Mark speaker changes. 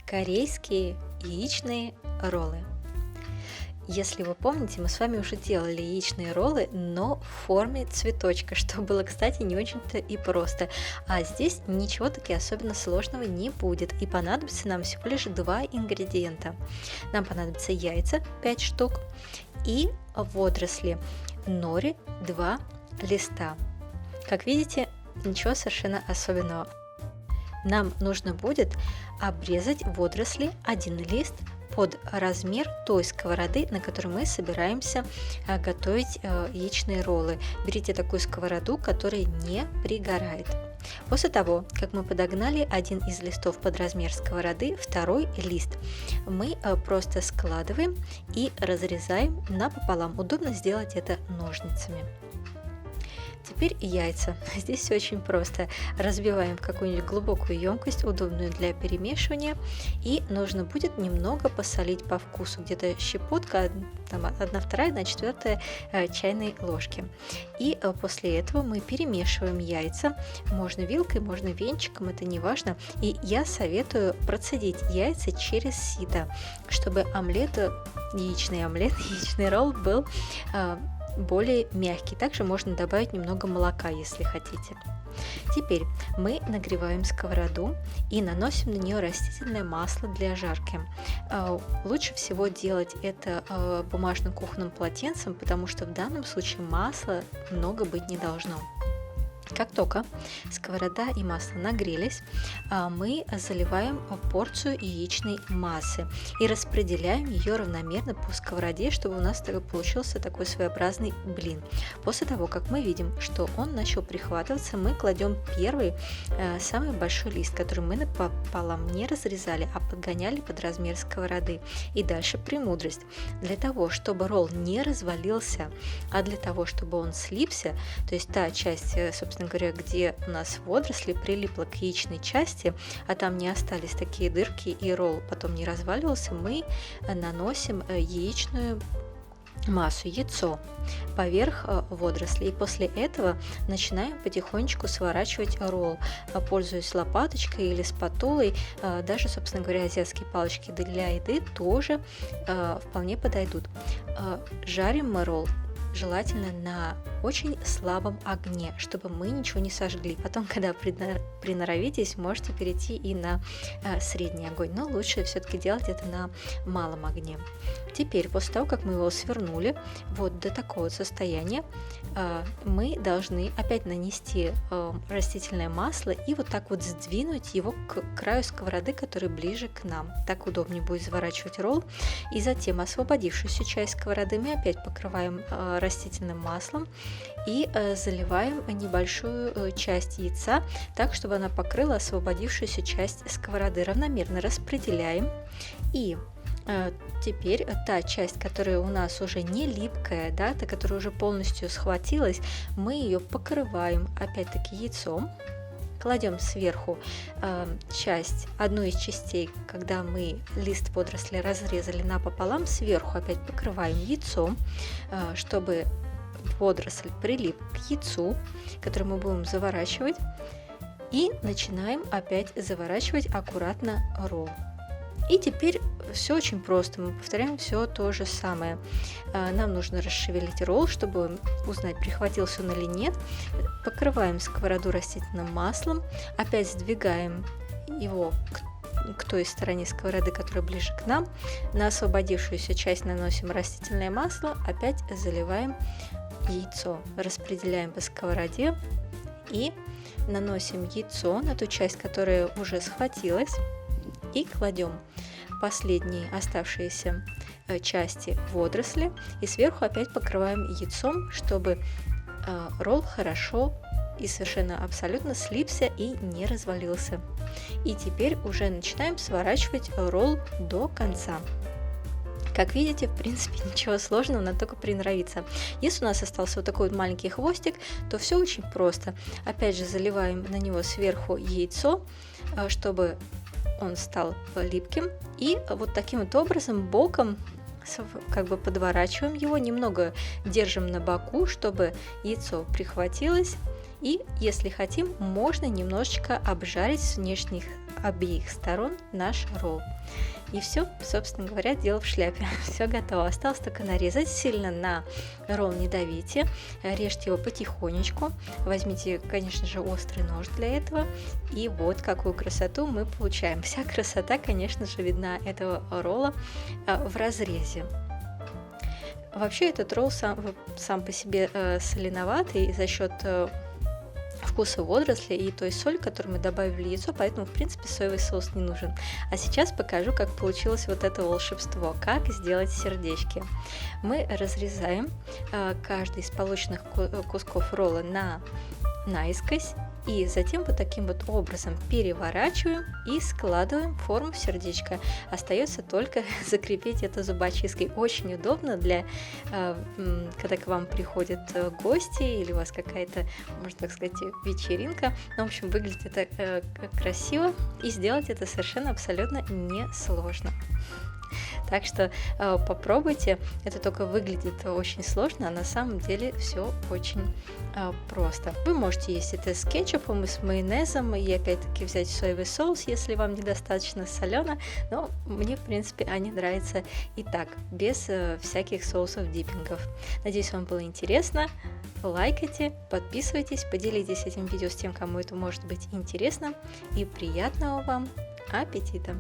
Speaker 1: Корейские яичные роллы. Если вы помните, мы с вами уже делали яичные роллы, но в форме цветочка, что было, кстати, не очень-то и просто. А здесь ничего таки особенно сложного не будет, и понадобится нам всего лишь два ингредиента. Нам понадобятся яйца 5 штук и водоросли нори 2 листа. Как видите, ничего совершенно особенного. Нам нужно будет обрезать водоросли 1 лист под размер той сковороды, на которой мы собираемся готовить яичные роллы. Берите такую сковороду, которая не пригорает. После того, как мы подогнали один из листов под размер сковороды, второй лист мы просто складываем и разрезаем напополам. Удобно сделать это ножницами. Теперь яйца. Здесь все очень просто. Разбиваем в какую-нибудь глубокую емкость, удобную для перемешивания, и нужно будет немного посолить по вкусу, где-то щепотка, 1/2 на 1/4 чайной ложки. И после этого мы перемешиваем яйца, можно вилкой, можно венчиком, это не важно. И я советую процедить яйца через сито, чтобы яичный ролл был более мягкий. Также можно добавить немного молока, если хотите. Теперь мы нагреваем сковороду и наносим на нее растительное масло для жарки. Лучше всего делать это бумажным кухонным полотенцем, потому что в данном случае масла много быть не должно. Как только сковорода и масло нагрелись, мы заливаем порцию яичной массы и распределяем ее равномерно по сковороде, чтобы у нас получился такой своеобразный блин. После того, как мы видим, что он начал прихватываться, мы кладем первый, самый большой лист, который мы напополам не разрезали, а подгоняли под размер сковороды. И дальше премудрость. Для того, чтобы ролл не развалился, а для того, чтобы он слипся, то есть та часть, собственно говоря, где у нас водоросли прилипла к яичной части, а там не остались такие дырки и ролл потом не разваливался, мы наносим яичную массу, яйцо поверх водорослей. И после этого начинаем потихонечку сворачивать ролл, пользуясь лопаточкой или спатулой. Даже, собственно говоря, азиатские палочки для еды тоже вполне подойдут. Жарим мы ролл желательно на очень слабом огне, чтобы мы ничего не сожгли. Потом, когда приноровитесь, можете перейти и на средний огонь, но лучше все-таки делать это на малом огне. Теперь, после того, как мы его свернули вот до такого состояния, мы должны опять нанести растительное масло и вот так вот сдвинуть его к краю сковороды, который ближе к нам. Так удобнее будет заворачивать ролл. И затем освободившуюся часть сковороды мы опять покрываем растительным маслом и заливаем небольшую часть яйца так, чтобы она покрыла освободившуюся часть сковороды. Равномерно распределяем. И теперь та часть, которая у нас уже не липкая, да, та, которая уже полностью схватилась, мы ее покрываем опять-таки яйцом. Кладем сверху одну из частей, когда мы лист водоросли разрезали напополам, сверху опять покрываем яйцом, чтобы водоросль прилип к яйцу, который мы будем заворачивать, и начинаем опять заворачивать аккуратно ролл. И теперь все очень просто, мы повторяем все то же самое. Нам нужно расшевелить ролл, чтобы узнать, прихватился он или нет. Покрываем сковороду растительным маслом, опять сдвигаем его к той стороне сковороды, которая ближе к нам. На освободившуюся часть наносим растительное масло, опять заливаем яйцо, распределяем по сковороде и наносим яйцо на ту часть, которая уже схватилась, и кладем последние оставшиеся части водоросли и сверху опять покрываем яйцом, чтобы ролл хорошо и совершенно абсолютно слипся и не развалился. И теперь уже начинаем сворачивать ролл до конца. Как видите, в принципе, ничего сложного, надо только приноровиться. Если у нас остался вот такой вот маленький хвостик, то все очень просто. Опять же, заливаем на него сверху яйцо, чтобы он стал липким, и вот таким вот образом боком как бы подворачиваем его, немного держим на боку, чтобы яйцо прихватилось, и если хотим, можно немножечко обжарить с внешних обеих сторон наш ролл. И все, собственно говоря, дело в шляпе. Все готово. Осталось только нарезать. Сильно на ролл не давите. Режьте его потихонечку. Возьмите, конечно же, острый нож для этого. И вот какую красоту мы получаем. Вся красота, конечно же, видна этого ролла в разрезе. Вообще этот ролл сам по себе соленоватый за счет вкуса водорослей и той соли, которую мы добавили в яйцо, поэтому, в принципе, соевый соус не нужен. А сейчас покажу, как получилось вот это волшебство, как сделать сердечки. Мы разрезаем каждый из полученных кусков ролла наискось, и затем вот таким вот образом переворачиваем и складываем в форму сердечка. Остается только закрепить это зубочисткой. Очень удобно для, когда к вам приходят гости или у вас какая-то, можно так сказать, вечеринка. Ну, в общем, выглядит это красиво, и сделать это совершенно абсолютно несложно. Так что попробуйте, это только выглядит очень сложно, а на самом деле все очень просто. Вы можете есть это с кетчупом и с майонезом, и опять-таки взять соевый соус, если вам недостаточно солено, но мне, в принципе, они нравятся и так, без всяких соусов-диппингов. Надеюсь, вам было интересно. Лайкайте, подписывайтесь, поделитесь этим видео с тем, кому это может быть интересно, и приятного вам аппетита!